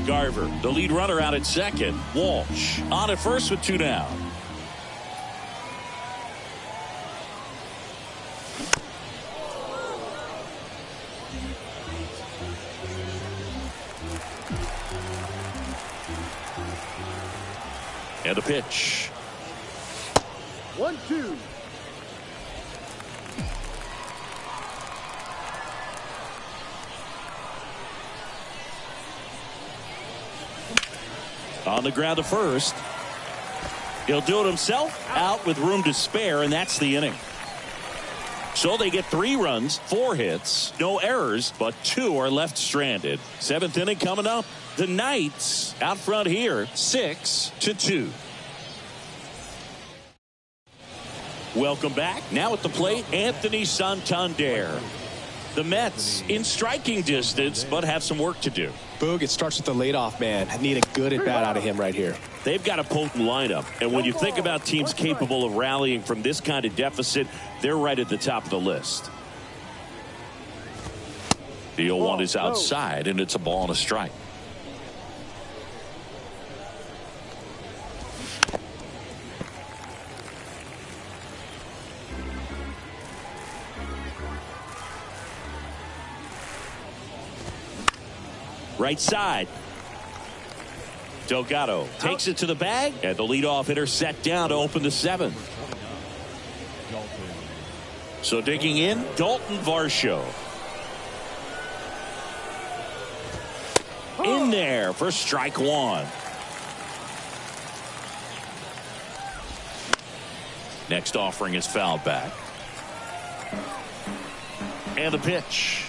[SPEAKER 1] Garver, the lead runner, out at second. Walsh on at first with two down. And a pitch.
[SPEAKER 4] 1-2.
[SPEAKER 1] On the ground to first. He'll do it himself. Out with room to spare, and that's the inning. So they get 3 runs, 4 hits, no errors, but 2 are left stranded. 7th inning coming up. The Knights out front here, 6-2. Welcome back. Now at the plate, Anthony Santander. The Mets in striking distance, but have some work to do.
[SPEAKER 2] Boog, it starts with the leadoff man. I need a good at-bat out of him right here.
[SPEAKER 1] They've got a potent lineup, and when you think about teams capable of rallying from this kind of deficit, they're right at the top of the list. The 0-1 is outside, and it's a ball and a strike. Right side. Delgado takes it to the bag, and the leadoff hitter set down to open the 7th. So digging in, Dalton Varsho. In there for strike one. Next offering is fouled back. And the pitch.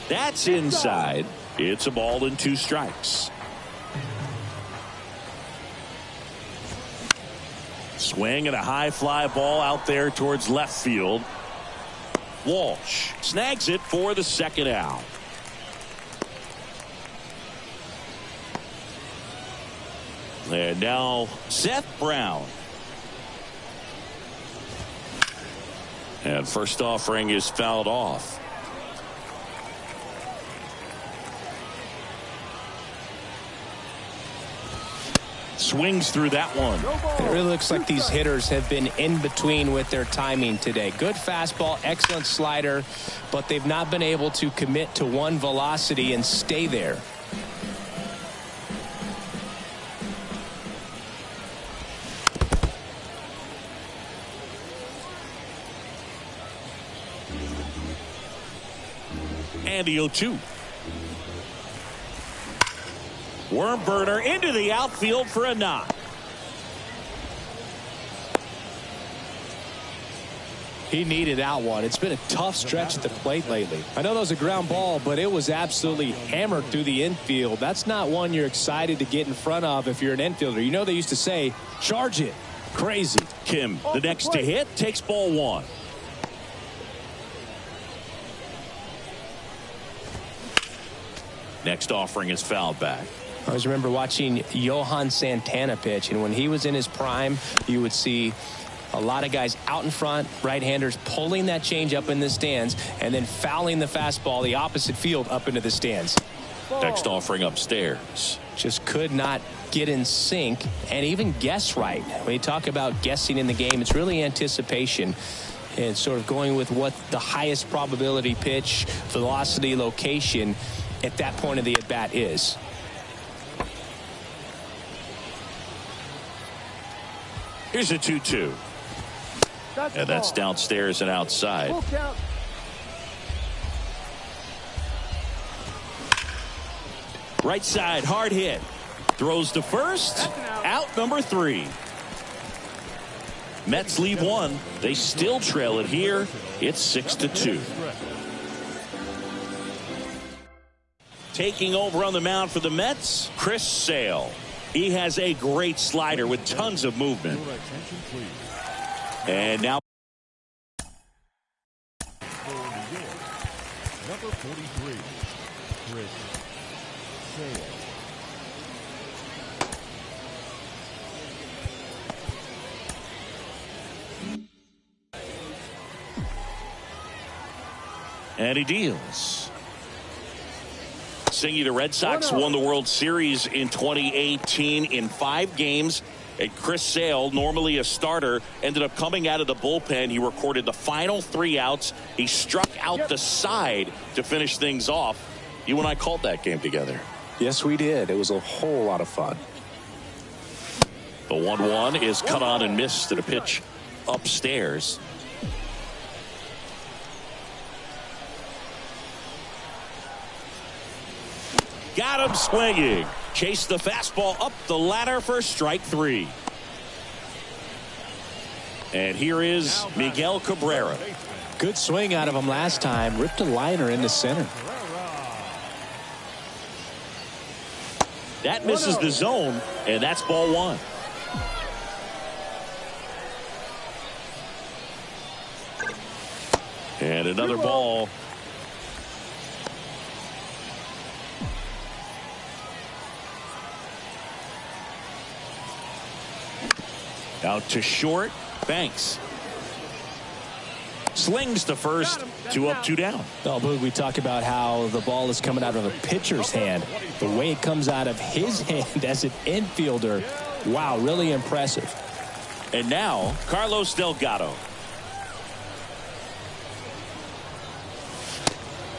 [SPEAKER 1] That's inside. It's a ball and 2 strikes. Swing and a high fly ball out there towards left field. Walsh snags it for the 2nd out. And now Seth Brown. And first offering is fouled off. Swings through that one.
[SPEAKER 2] It really looks like these hitters have been in between with their timing today. Good fastball, excellent slider, but they've not been able to commit to one velocity and stay there.
[SPEAKER 1] And the 0-2. Worm burner into the outfield for a knock.
[SPEAKER 2] He needed that one. It's been a tough stretch at the plate lately. I know that was a ground ball, but it was absolutely hammered through the infield. That's not one you're excited to get in front of if you're an infielder. You know they used to say, charge it. Crazy.
[SPEAKER 1] Kim, the next to hit, takes ball 1. Next offering is fouled back.
[SPEAKER 2] I always remember watching Johan Santana pitch, and when he was in his prime, you would see a lot of guys out in front, right-handers pulling that change up in the stands and then fouling the fastball the opposite field up into the stands.
[SPEAKER 1] Next offering upstairs.
[SPEAKER 2] Just could not get in sync and even guess right. When you talk about guessing in the game, it's really anticipation and sort of going with what the highest probability pitch, velocity, location at that point of the at-bat is.
[SPEAKER 1] Here's a 2-2. And that's downstairs and outside. Right side, hard hit. Throws to first. Out number 3. Mets leave 1. They still trail it here. It's 6-2. Taking over on the mound for the Mets, Chris Sale. He has a great slider with tons of movement. And now
[SPEAKER 3] number 43, Chris Sale.
[SPEAKER 1] and he deals. Singy, the Red Sox won the World Series in 2018 in 5 games. And Chris Sale, normally a starter, ended up coming out of the bullpen. He recorded the final 3 outs. He struck out the side to finish things off. You and I called that game together.
[SPEAKER 2] Yes, we did. It was a whole lot of fun.
[SPEAKER 1] The 1-1 is cut on and missed at a pitch upstairs. Got him swinging. Chased the fastball up the ladder for strike 3. And here is Miguel Cabrera.
[SPEAKER 2] Good swing out of him last time. Ripped a liner into center.
[SPEAKER 1] That misses the zone, and that's ball 1. And another ball. Out to short. Banks slings to first. 2 up, 2 down.
[SPEAKER 2] Oh, Boog, we talk about how the ball is coming out of a pitcher's hand. The way it comes out of his hand as an infielder. Wow, really impressive.
[SPEAKER 1] And now Carlos Delgado.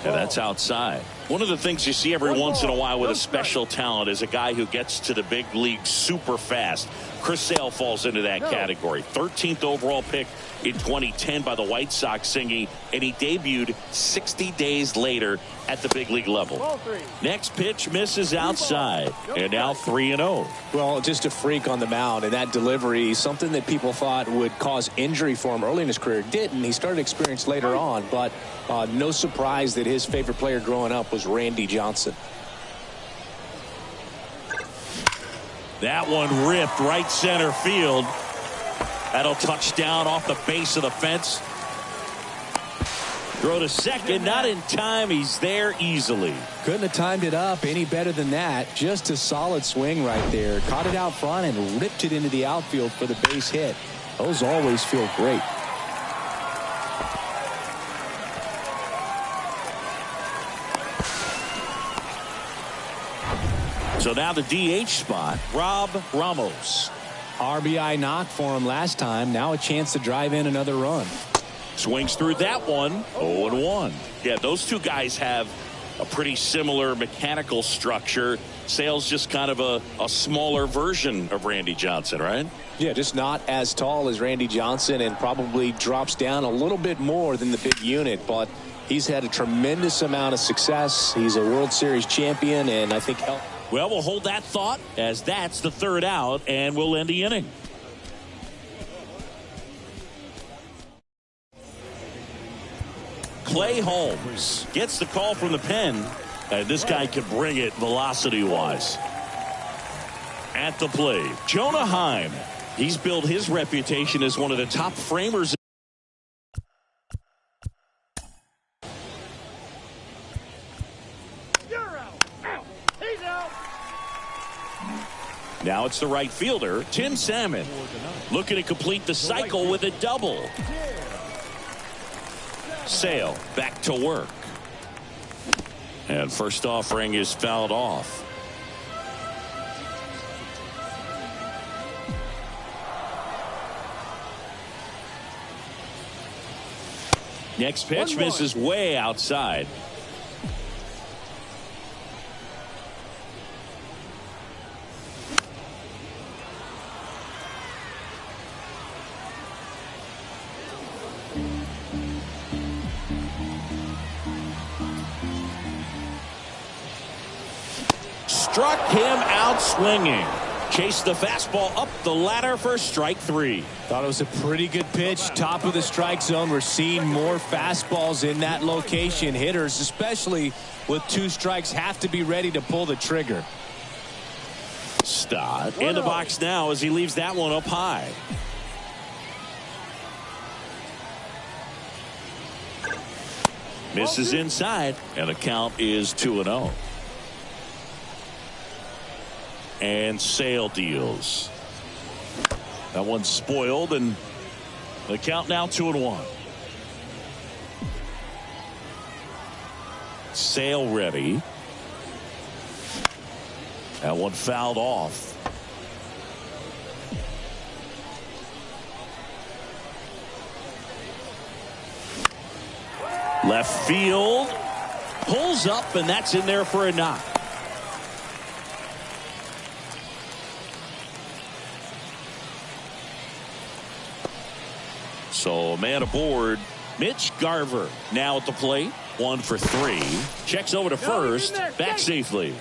[SPEAKER 1] And that's outside. One of the things you see every once in a while with a special talent is a guy who gets to the big league super fast. Chris Sale falls into that category. 13th overall pick in 2010 by the White Sox, Singy, and he debuted 60 days later at the big league level. Next pitch misses outside, and now 3-0.
[SPEAKER 2] Well, just a freak on the mound, and that delivery, something that people thought would cause injury for him early in his career, didn't. He started to experience later on, but no surprise that his favorite player growing up was Randy Johnson.
[SPEAKER 1] That one ripped right center field. That'll touch down off the base of the fence. Throw to second, not in time. He's there easily.
[SPEAKER 2] Couldn't have timed it up any better than that. Just a solid swing right there. Caught it out front and ripped it into the outfield for the base hit. Those always feel great.
[SPEAKER 1] So now the DH spot, Rob Ramos.
[SPEAKER 2] RBI knock for him last time. Now a chance to drive in another run.
[SPEAKER 1] Swings through that one. 0-1. Yeah, those two guys have a pretty similar mechanical structure. Sale's just kind of a smaller version of Randy Johnson, right?
[SPEAKER 2] Yeah, just not as tall as Randy Johnson and probably drops down a little bit more than the big unit. But He's had a tremendous amount of success. He's a World Series champion, and I think
[SPEAKER 1] well, we'll hold that thought as that's the third out, and we'll end the inning. Clay Holmes gets the call from the pen, and this guy can bring it velocity-wise. At the plate, Jonah Heim. He's built his reputation as one of the top framers. Now it's the right fielder, Tim Salmon, looking to complete the cycle with a double. Sale back to work. And first offering is fouled off. Next pitch misses way outside. Struck him out swinging. Chased the fastball up the ladder for strike three.
[SPEAKER 2] Thought it was a pretty good pitch. Top of the strike zone. We're seeing more fastballs in that location. Hitters, especially with 2 strikes, have to be ready to pull the trigger.
[SPEAKER 1] Stott in the box now as he leaves that one up high. Misses inside, and the count is 2-0. And Sale deals. That one's spoiled, and the count now 2-1. Sale ready. That one fouled off. Left field. Pulls up, and that's in there for a knock. So a man aboard. Mitch Garver now at the plate. 1 for 3. Checks over to first. Back safely.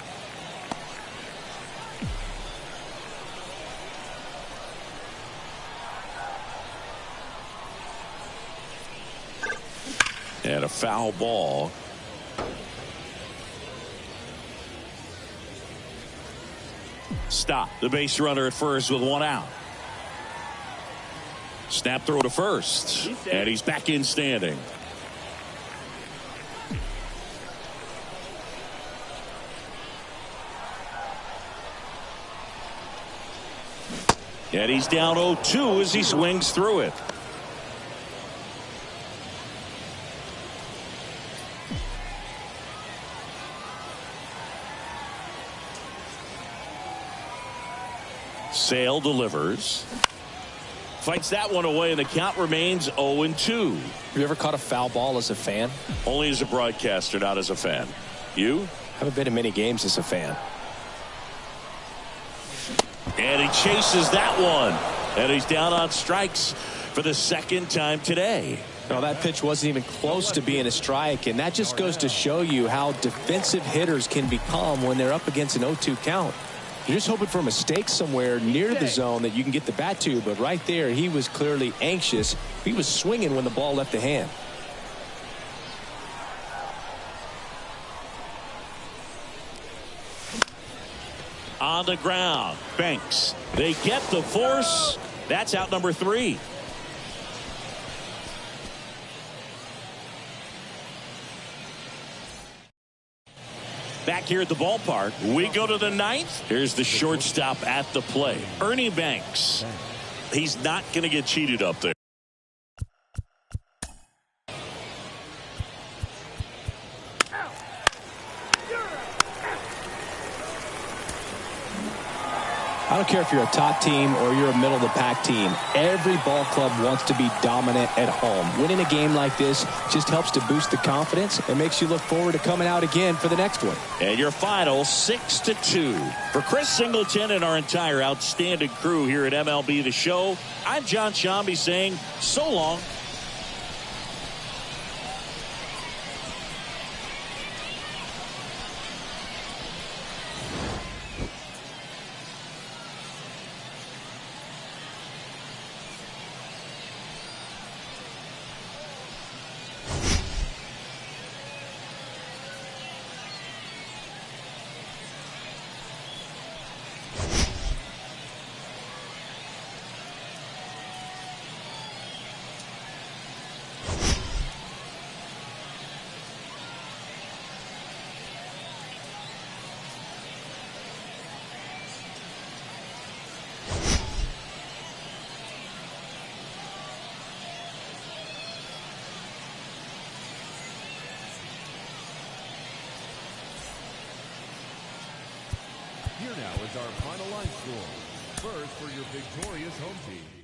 [SPEAKER 1] And a foul ball. Stop the base runner at first with 1 out. Snap throw to first, and he's back in standing. And he's down 0-2 as he swings through it. Sale delivers. Fights that one away, and the count remains 0-2.
[SPEAKER 2] Have you ever caught a foul ball as a fan?
[SPEAKER 1] Only as a broadcaster, not as a fan. You?
[SPEAKER 2] Haven't been in many games as a fan.
[SPEAKER 1] And he chases that one. And he's down on strikes for the second time today.
[SPEAKER 2] No, that pitch wasn't even close to being a strike, and that just goes to show you how defensive hitters can become when they're up against an 0-2 count. You're just hoping for a mistake somewhere near the zone that you can get the bat to, but right there he was clearly anxious. He was swinging when the ball left the hand.
[SPEAKER 1] On the ground, Banks. They get the force. That's out number 3. Back here at the ballpark, we go to the 9th. Here's the shortstop at the plate, Ernie Banks. He's not going to get cheated up there.
[SPEAKER 2] I don't care if you're a top team or you're a middle-of-the-pack team. Every ball club wants to be dominant at home. Winning a game like this just helps to boost the confidence and makes you look forward to coming out again for the next one.
[SPEAKER 1] And your final 6-2. For Chris Singleton and our entire outstanding crew here at MLB The Show, I'm John Shambi saying so long.
[SPEAKER 3] now is our final line score. First for your victorious home team.